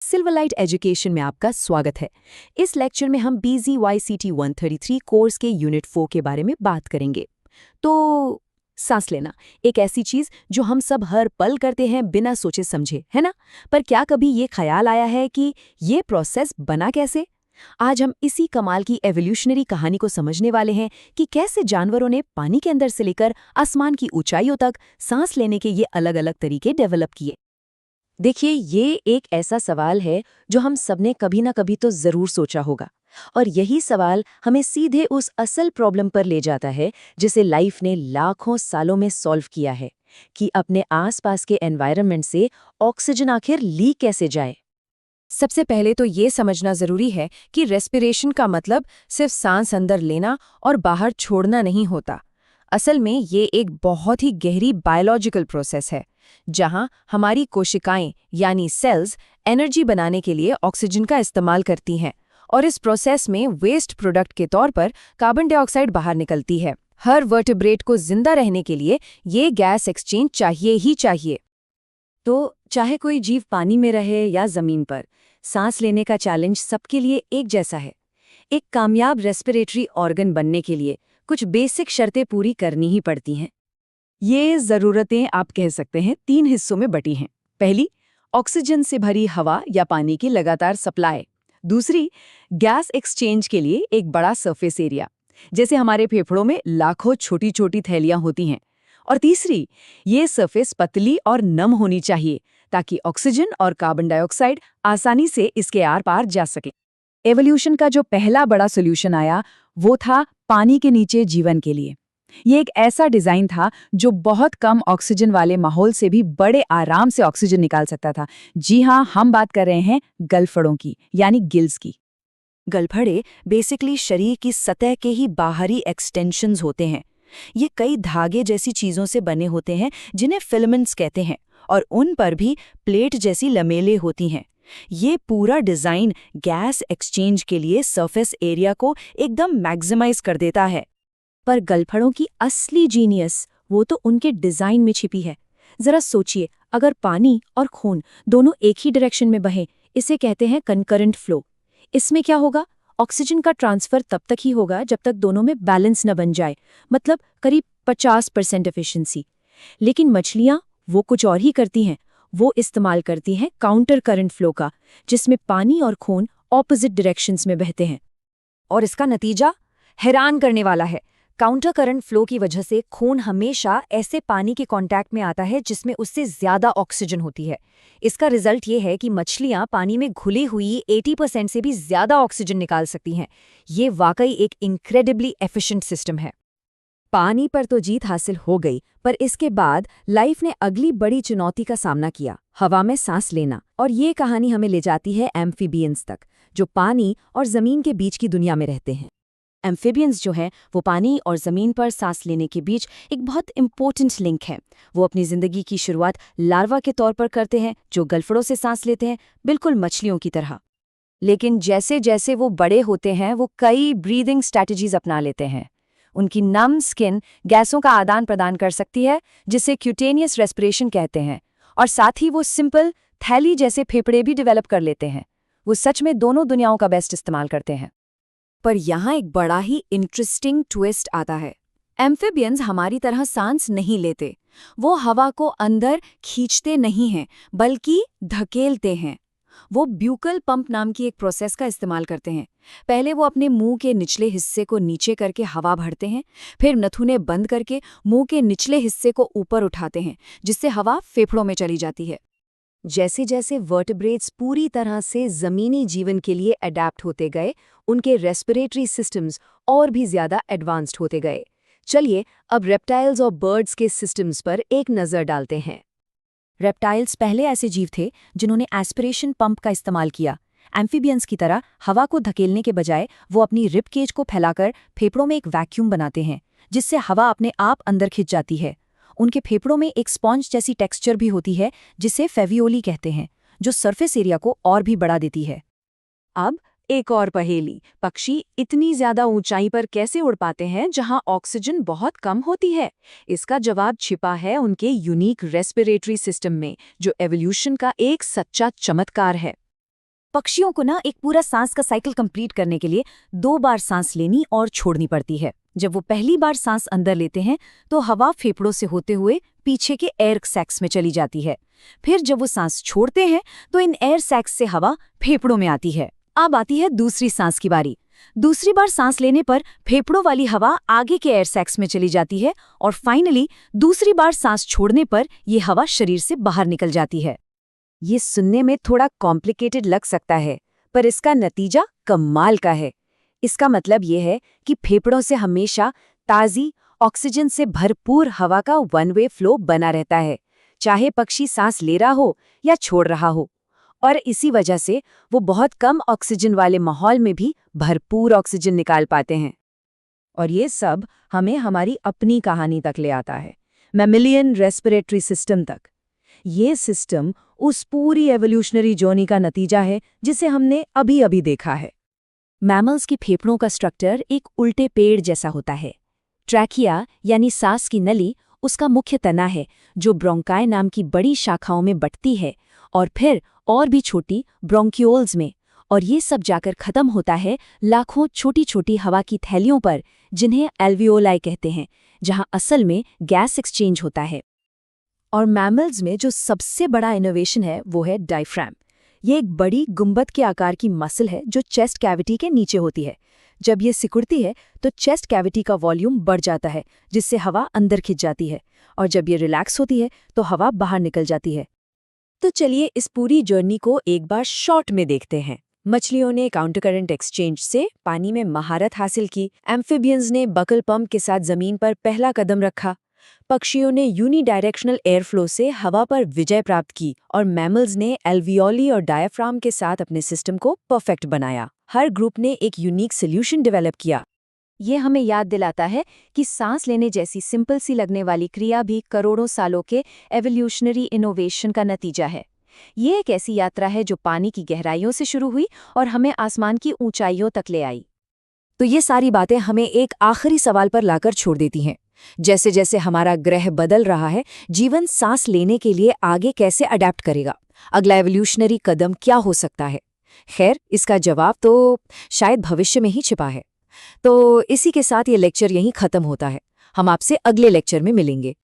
Silverlight education में आपका स्वागत है। इस लेक्चर में हम BZYCT 133 कोर्स के यूनिट 4 के बारे में बात करेंगे। तो सांस लेना एक ऐसी चीज जो हम सब हर पल करते हैं बिना सोचे समझे, है ना? पर क्या कभी ये ख्याल आया है कि ये प्रोसेस बना कैसे? आज हम इसी कमाल की एवोल्यूशनरी कहानी को समझने वाले हैं कि कैसे जानवरों ने पानी के अंदर से लेकर आसमान की ऊंचाइयों तक सांस लेने के ये अलग-अलग तरीके डेवलप किए। देखिए, ये एक ऐसा सवाल है जो हम सबने कभी ना कभी तो जरूर सोचा होगा। और यही सवाल हमें सीधे उस असल प्रॉब्लम पर ले जाता है जिसे लाइफ ने लाखों सालों में सॉल्व किया है कि अपने आसपास के एनवायरनमेंट से ऑक्सीजन आखिर लीक कैसे जाए। सबसे पहले तो ये समझना जरूरी है कि रेस्पिरेशन का मतलब सिर्फ सांस अंदर लेना और बाहर छोड़ना नहीं होता। असल में ये एक बहुत ही गहरी बायोलॉजिकल प्रोसेस है जहां हमारी कोशिकाएं यानी सेल्स एनर्जी बनाने के लिए ऑक्सीजन का इस्तेमाल करती हैं और इस प्रोसेस में वेस्ट प्रोडक्ट के तौर पर कार्बन डाइऑक्साइड बाहर निकलती है। हर वर्टिब्रेट को जिंदा रहने के लिए ये गैस एक्सचेंज चाहिए ही चाहिए। तो चाहे कोई जीव पानी में रहे या जमीन पर, सांस लेने का चैलेंज सबके लिए एक जैसा है। एक कामयाब रेस्पिरेटरी ऑर्गन बनने के लिए कुछ बेसिक शर्तें पूरी करनी ही पड़ती हैं। ये ज़रूरतें आप कह सकते हैं 3 हिस्सों में बटी हैं। पहली, ऑक्सीजन से भरी हवा या पानी की लगातार सप्लाई। दूसरी, गैस एक्सचेंज के लिए एक बड़ा सरफेस एरिया, जैसे हमारे फेफड़ों में लाखों छोटी छोटी थैलियां होती हैं। और तीसरी, ये सरफेस पतली और नम होनी चाहिए ताकि ऑक्सीजन और कार्बन डाइऑक्साइड आसानी से इसके आर पार जा सके। एवोल्यूशन का जो पहला बड़ा सोल्यूशन आया वो था पानी के नीचे जीवन के लिए। ये एक ऐसा डिजाइन था जो बहुत कम ऑक्सीजन वाले माहौल से भी बड़े आराम से ऑक्सीजन निकाल सकता था। जी हाँ, हम बात कर रहे हैं गलफड़ों की, यानी गिल्स की। गलफड़े बेसिकली शरीर की सतह के ही बाहरी एक्सटेंशंस होते हैं। ये कई धागे जैसी चीजों से बने होते हैं जिन्हें फिलामेंट्स कहते हैं, और उन पर भी प्लेट जैसी लमेले होती हैं। ये पूरा डिजाइन गैस एक्सचेंज के लिए सरफेस एरिया को एकदम मैक्सिमाइज कर देता है। पर गलफड़ों की असली जीनियस वो तो उनके डिजाइन में छिपी है। जरा सोचिए, अगर पानी और खून दोनों एक ही डायरेक्शन में बहें, इसे कहते हैं कंकरेंट फ्लो। इसमें क्या होगा? ऑक्सीजन का ट्रांसफर तब तक ही होगा जब तक दोनों में बैलेंस न बन जाए, मतलब करीब 50% एफिशिएंसी। लेकिन मछलियां वो कुछ और ही करती हैं। वो इस्तेमाल करती हैं काउंटर करंट फ्लो का, जिसमें पानी और खून ऑपोजिट डायरेक्शंस में बहते हैं। और इसका नतीजा हैरान करने वाला है। काउंटर करंट फ्लो की वजह से खून हमेशा ऐसे पानी के कांटेक्ट में आता है जिसमें उससे ज्यादा ऑक्सीजन होती है। इसका रिजल्ट ये है कि मछलियां पानी में घुली हुई 80% से भी ज्यादा ऑक्सीजन निकाल सकती हैं। ये वाकई एक इनक्रेडिबली एफिशिएंट सिस्टम है। पानी पर तो जीत हासिल हो गई, पर इसके बाद लाइफ ने अगली बड़ी चुनौती का सामना किया, हवा में सांस लेना। और ये कहानी हमें ले जाती है एम्फीबियंस तक, जो पानी और जमीन के बीच की दुनिया में रहते हैं। एम्फीबियंस जो हैं वो पानी और ज़मीन पर सांस लेने के बीच एक बहुत इंपॉर्टेंट लिंक है। वो अपनी ज़िंदगी की शुरुआत लार्वा के तौर पर करते हैं जो गलफड़ों से सांस लेते हैं, बिल्कुल मछलियों की तरह। लेकिन जैसे जैसे वो बड़े होते हैं वो कई ब्रीदिंग स्ट्रैटेजीज अपना लेते हैं। उनकी नम स्किन गैसों का आदान प्रदान कर सकती है, जिसे क्यूटेनियस रेस्पिरेशन कहते हैं। और साथ ही वो सिंपल थैली जैसे फेफड़े भी डेवलप कर लेते हैं। वो सच में दोनों दुनियाओं का बेस्ट इस्तेमाल करते हैं। पर यहाँ एक बड़ा ही इंटरेस्टिंग ट्विस्ट आता है। एम्फिबियंस हमारी तरह सांस नहीं लेते। वो हवा को अंदर खींचते नहीं हैं, बल्कि धकेलते हैं। वो ब्यूकल पंप नाम की एक प्रोसेस का इस्तेमाल करते हैं। पहले वो अपने मुंह के निचले हिस्से को नीचे करके हवा भरते हैं, फिर नथुने बंद करके मुंह के निचले हिस्से को ऊपर उठाते हैं, जिससे हवा फेफड़ों में चली जाती है। जैसे जैसे वर्टिब्रेट्स पूरी तरह से ज़मीनी जीवन के लिए अडैप्ट होते गए, उनके रेस्पिरेटरी सिस्टम्स और भी ज़्यादा एडवांस्ड होते गए। चलिए अब रेप्टाइल्स और बर्ड्स के सिस्टम्स पर एक नज़र डालते हैं। रेप्टाइल्स पहले ऐसे जीव थे जिन्होंने एस्पिरेशन पंप का इस्तेमाल किया। एम्फीबियंस की तरह हवा को धकेलने के बजाय वो अपनी रिब केज को फैलाकर फेफड़ों में एक वैक्यूम बनाते हैं, जिससे हवा अपने आप अंदर खिंच जाती है। उनके फेफड़ों में एक स्पॉन्ज जैसी टेक्सचर भी होती है, जिसे फेवियोली कहते हैं, जो सरफेस एरिया को और भी बढ़ा देती है। अब एक और पहेली, पक्षी इतनी ज्यादा ऊंचाई पर कैसे उड़ पाते हैं जहां ऑक्सीजन बहुत कम होती है? इसका जवाब छिपा है उनके यूनिक रेस्पिरेटरी सिस्टम में, जो एवोल्यूशन का एक सच्चा चमत्कार है। पक्षियों को ना एक पूरा सांस का साइकिल कंप्लीट करने के लिए 2 बार सांस लेनी और छोड़नी पड़ती है। जब वो पहली बार सांस अंदर लेते हैं तो हवा फेफड़ों से होते हुए पीछे के एयर सैक्स में चली जाती है। फिर जब वो सांस छोड़ते हैं तो इन एयर सैक्स से हवा फेफड़ों में आती है। अब आती है दूसरी सांस की बारी। दूसरी बार सांस लेने पर फेफड़ों वाली हवा आगे के एयर सैक्स में चली जाती है और फाइनली दूसरी बार सांस छोड़ने पर ये हवा शरीर से बाहर निकल जाती है। ये सुनने में थोड़ा कॉम्प्लिकेटेड लग सकता है, पर इसका नतीजा कमाल का है। इसका मतलब ये है कि फेफड़ों से हमेशा ताज़ी ऑक्सीजन से भरपूर हवा का वन वे फ्लो बना रहता है, चाहे पक्षी सांस ले रहा हो या छोड़ रहा हो। और इसी वजह से वो बहुत कम ऑक्सीजन वाले माहौल में भी भरपूर ऑक्सीजन निकाल पाते हैं। और ये सब हमें हमारी अपनी कहानी तक ले आता है, मैमेलियन रेस्पिरेटरी सिस्टम तक। ये सिस्टम उस पूरी एवोल्यूशनरी जर्नी का नतीजा है जिसे हमने अभी अभी देखा है। मैमल्स की फेफड़ों का स्ट्रक्चर एक उल्टे पेड़ जैसा होता है। ट्रैकिया यानी सांस की नली उसका मुख्य तना है, जो ब्रोंकाई नाम की बड़ी शाखाओं में बंटती है और फिर और भी छोटी ब्रोंक्यूल्स में, और ये सब जाकर खत्म होता है लाखों छोटी छोटी हवा की थैलियों पर, जिन्हें एल्वियोलाई कहते हैं, जहां असल में गैस एक्सचेंज होता है। और मैमल्स में जो सबसे बड़ा इनोवेशन है वो है डायफ्राम। ये एक बड़ी गुंबद के आकार की मसल है जो चेस्ट कैविटी के नीचे होती है। जब ये सिकुड़ती है तो चेस्ट कैविटी का वॉल्यूम बढ़ जाता है, जिससे हवा अंदर खिंच जाती है, और जब ये रिलैक्स होती है तो हवा बाहर निकल जाती है। तो चलिए इस पूरी जर्नी को एक बार शॉर्ट में देखते हैं। मछलियों ने काउंटर करंट एक्सचेंज से पानी में महारत हासिल की, एम्फिबियंस ने बकल पंप के साथ जमीन पर पहला कदम रखा, पक्षियों ने यूनिडायरेक्शनल एयर फ्लो से हवा पर विजय प्राप्त की, और मैमल्स ने एल्वियोली और डायाफ्राम के साथ अपने सिस्टम को परफेक्ट बनाया। हर ग्रुप ने एक यूनिक सोल्यूशन डेवलप किया। ये हमें याद दिलाता है कि सांस लेने जैसी सिंपल सी लगने वाली क्रिया भी करोड़ों सालों के एवोल्यूशनरी इनोवेशन का नतीजा है। ये एक ऐसी यात्रा है जो पानी की गहराइयों से शुरू हुई और हमें आसमान की ऊंचाइयों तक ले आई। तो ये सारी बातें हमें एक आखिरी सवाल पर लाकर छोड़ देती हैं। जैसे जैसे हमारा ग्रह बदल रहा है, जीवन सांस लेने के लिए आगे कैसे अडेप्ट करेगा? अगला एवोल्यूशनरी कदम क्या हो सकता है? खैर, इसका जवाब तो शायद भविष्य में ही छिपा है। तो इसी के साथ ये लेक्चर यहीं खत्म होता है। हम आपसे अगले लेक्चर में मिलेंगे।